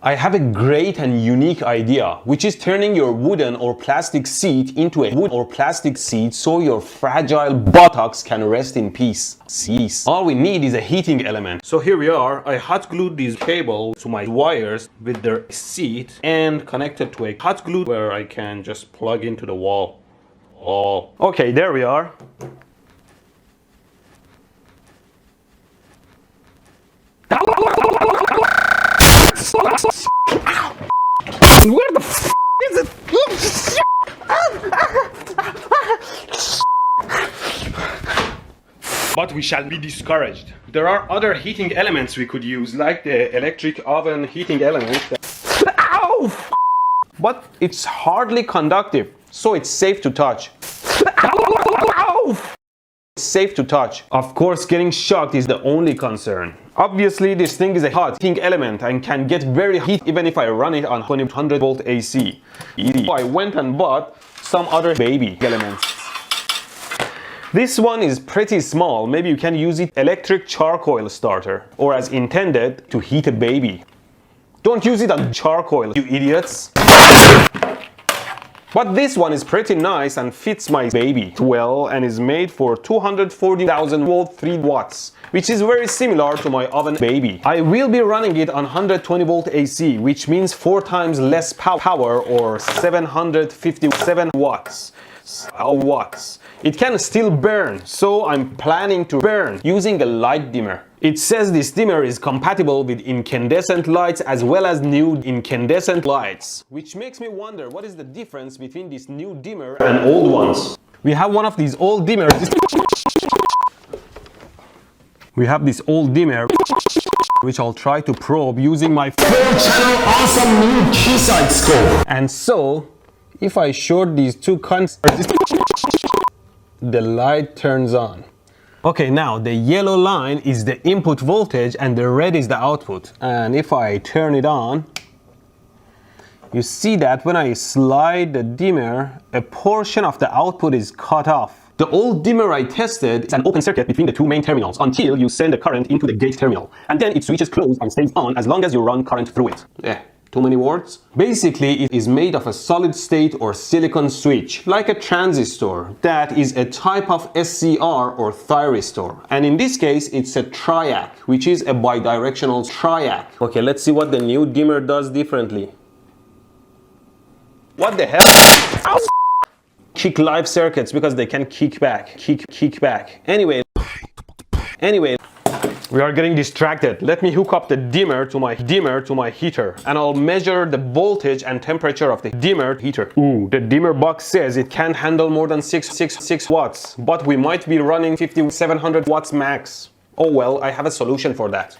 I have a great and unique idea, which is turning your wooden or plastic seat into a wood or plastic seat so your fragile buttocks can rest in peace. All we need is a heating element. So here we are. I hot glued these cables to my wires with their seat and connected to a hot glue where I can just plug into the wall. Oh, okay, there we are. Where the f is it? But we shall be discouraged. There are other heating elements we could use, like the electric oven heating element. Ow! But it's hardly conductive, so it's safe to touch. Ow! It's safe to touch. Of course, getting shocked is the only concern. Obviously, this thing is a hot heating element and can get very hot even if I run it on 100 volt AC. I went and bought some other baby elements. This one is pretty small. Maybe you can use it electric charcoal starter, or as intended to heat a baby. Don't use it on charcoal, you idiots. But this one is pretty nice and fits my baby well and is made for 240,000 volt 3 watts, which is very similar to my oven baby. I will be running it on 120 volt AC, which means 4 times less power, or 757 watts. It can still burn, so I'm planning to burn using a light dimmer. It says this dimmer is compatible with incandescent lights as well as new incandescent lights, which makes me wonder what is the difference between this new dimmer and old ones. We have one of these old dimmers. We have this old dimmer which I'll try to probe using my 4-channel awesome new Keysight scope. And so, if I short these two the light turns on. Okay, now the yellow line is the input voltage and the red is the output. And if I turn it on, you see that when I slide the dimmer, a portion of the output is cut off. The old dimmer I tested is an open circuit between the two main terminals until you send the current into the gate terminal. And then it switches closed and stays on as long as you run current through it. Too many words? Basically, it is made of a solid state or silicon switch, like a transistor, that is a type of SCR or thyristor. And in this case, it's a triac, which is a bidirectional triac. Okay, let's see what the new dimmer does differently. What the hell? Ow! Kick live circuits because they can kick back. Kick back. Anyway. We are getting distracted. Let me hook up the dimmer to my heater, and I'll measure the voltage and temperature of the dimmer heater. Ooh, the dimmer box says it can't handle more than 6 watts, but we might be running 5700 watts max. Oh well, I have a solution for that.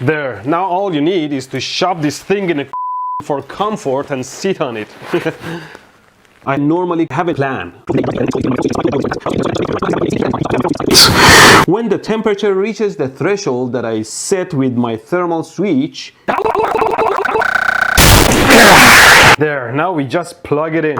There, now all you need is to shove this thing in a for comfort and sit on it. I normally have a plan. When the temperature reaches the threshold that I set with my thermal switch, there, now we just plug it in.